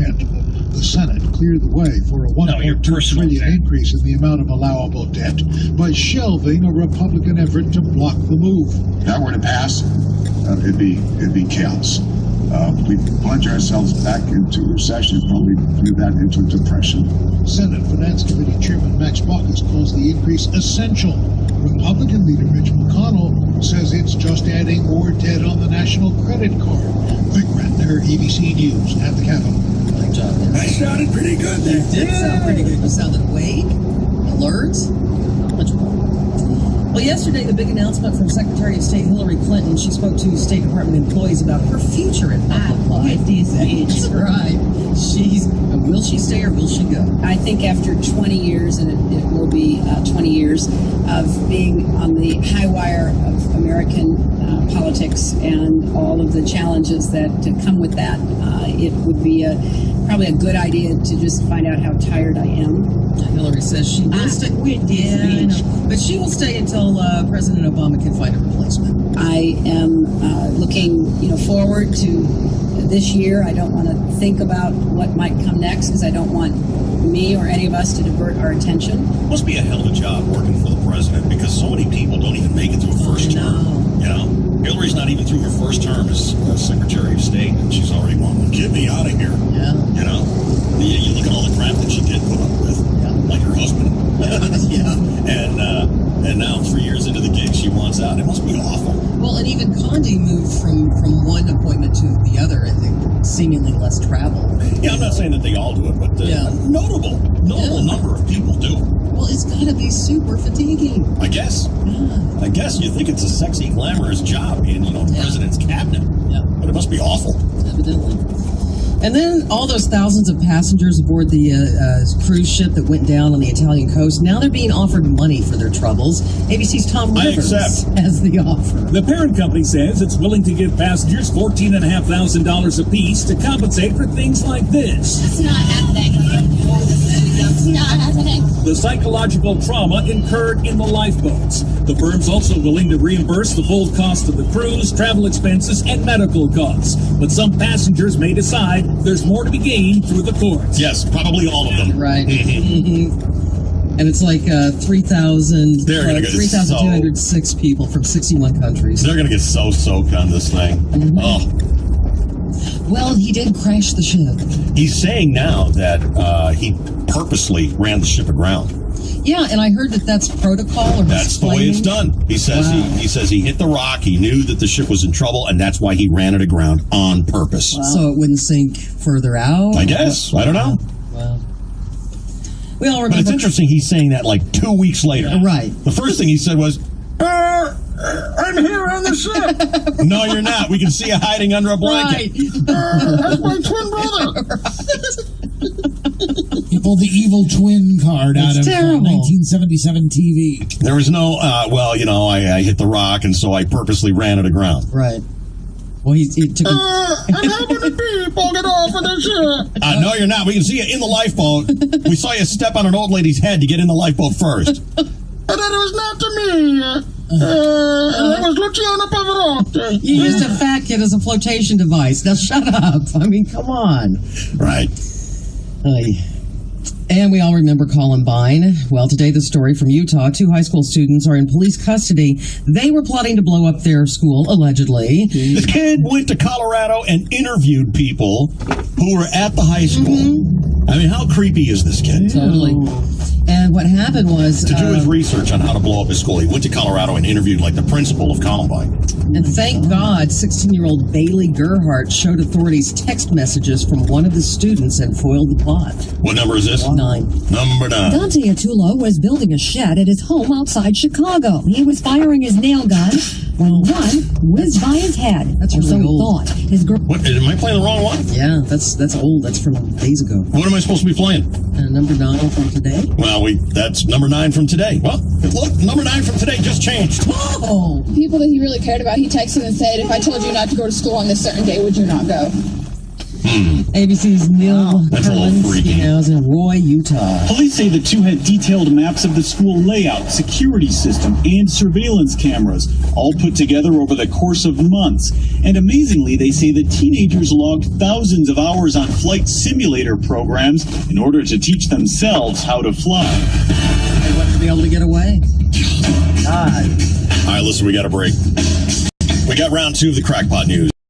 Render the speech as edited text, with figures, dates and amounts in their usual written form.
debt. The Senate cleared the way for a $1.2 trillion increase in the amount of allowable debt by shelving a Republican effort to block the move. If that were to pass, it'd be chaos. We plunge ourselves back into recession, probably through that into depression. Senate Finance Committee Chairman Max Baucus calls the increase essential. Republican leader Mitch McConnell says it's just adding more debt on the national credit card. Vic Ratner, ABC News at the Capitol. Good job. I sounded pretty good there. You did sound pretty good. You sounded awake, alert, much more. Well, yesterday, the big announcement from Secretary of State Hillary Clinton. She spoke to State Department employees about her future in public life. That's right. Will she stay or will she go? I think after 20 years, and it will be 20 years, of being on the high wire of American politics and all of the challenges that come with that, it would be probably a good idea to just find out how tired I am. Hillary says she will stay. Yeah, I know. But she will stay until President Obama can find a replacement. I am looking, forward to this year. I don't want to think about what might come next because I don't want me or any of us to divert our attention. It must be a hell of a job working for the president because so many people don't even make it through a first term. Hillary's not even through her first term as Secretary of State, and she's already wanting to get me out of here. Yeah. You look at all the crap that she did put up with, like her husband. And now 3 years into the gig, she wants out. It must be awful. Well, and even Condi moved from one appointment to the other, I think, seemingly less travel. Yeah, I'm not saying that they all do it, but notable number of people do. Well, it's got to be super fatiguing. I guess. Yeah. I guess you think it's a sexy, glamorous job being, the president's cabinet. Yeah. But it must be awful. Evidently. And then all those thousands of passengers aboard the cruise ship that went down on the Italian coast, now they're being offered money for their troubles. ABC's Tom Rivers has the offer. The parent company says it's willing to give passengers $14,500 apiece to compensate for things like this. It's not happening. It's not happening. The psychological trauma incurred in the lifeboats. The firm's also willing to reimburse the full cost of the cruise, travel expenses, and medical costs. But some passengers may decide there's more to be gained through the courts. Yes, probably all of them. Right. And it's like 3,206 people from 61 countries. They're going to get so soaked on this thing. Oh. Well, he did crash the ship. He's saying now that he purposely ran the ship aground. Yeah, and I heard that that's protocol. Or that's the way it's done. He says he says he hit the rock. He knew that the ship was in trouble, and that's why he ran it aground on purpose. Wow. So it wouldn't sink further out. I guess. I don't know. Wow. We all remember. But it's interesting. He's saying that like 2 weeks later. Right. The first thing he said was, "I'm here on the ship." No, you're not. We can see you hiding under a blanket. Right. That's my twin brother. He pulled the evil twin card out of 1977 TV. There was no, I hit the rock, and so I purposely ran it aground. Right. Well, he took and how many people get off of the ship? No, you're not. We can see you in the lifeboat. We saw you step on an old lady's head to get in the lifeboat first. And then it was not to me. It was Luciano Pavarotti. You used a fat kid as a flotation device. Now shut up. I mean, come on. Right. And we all remember Columbine. Well, today the story from Utah. 2 high school students are in police custody. They were plotting to blow up their school, allegedly. This kid went to Colorado and interviewed people who were at the high school. I mean, how creepy is this kid? Totally. And what happened was... To do his research on how to blow up his school, he went to Colorado and interviewed, the principal of Columbine. And thank God, 16-year-old Bailey Gerhardt showed authorities text messages from one of the students and foiled the plot. What number is this? 9. Number 9. Dante Attulo was building a shed at his home outside Chicago. He was firing his nail gun when one whizzed by his head. That's or really so he old. thought. His girl. What? Am I playing the wrong one? Yeah, that's old. That's from days ago. What am I supposed to be playing? Number 9 from today. Well, that's number 9 from today. Well, look, number 9 from today just changed. Oh! People that he really cared about, he texted and said, if I told you not to go to school on this certain day, would you not go? ABC's Neil That's a little freaky. Kerlinsky now is in Roy, Utah. Police say the two had detailed maps of the school layout, security system, and surveillance cameras, all put together over the course of months. And amazingly, they say the teenagers logged thousands of hours on flight simulator programs in order to teach themselves how to fly. They want to be able to get away. God. All right, listen, we got a break. We got round 2 of the Crackpot News.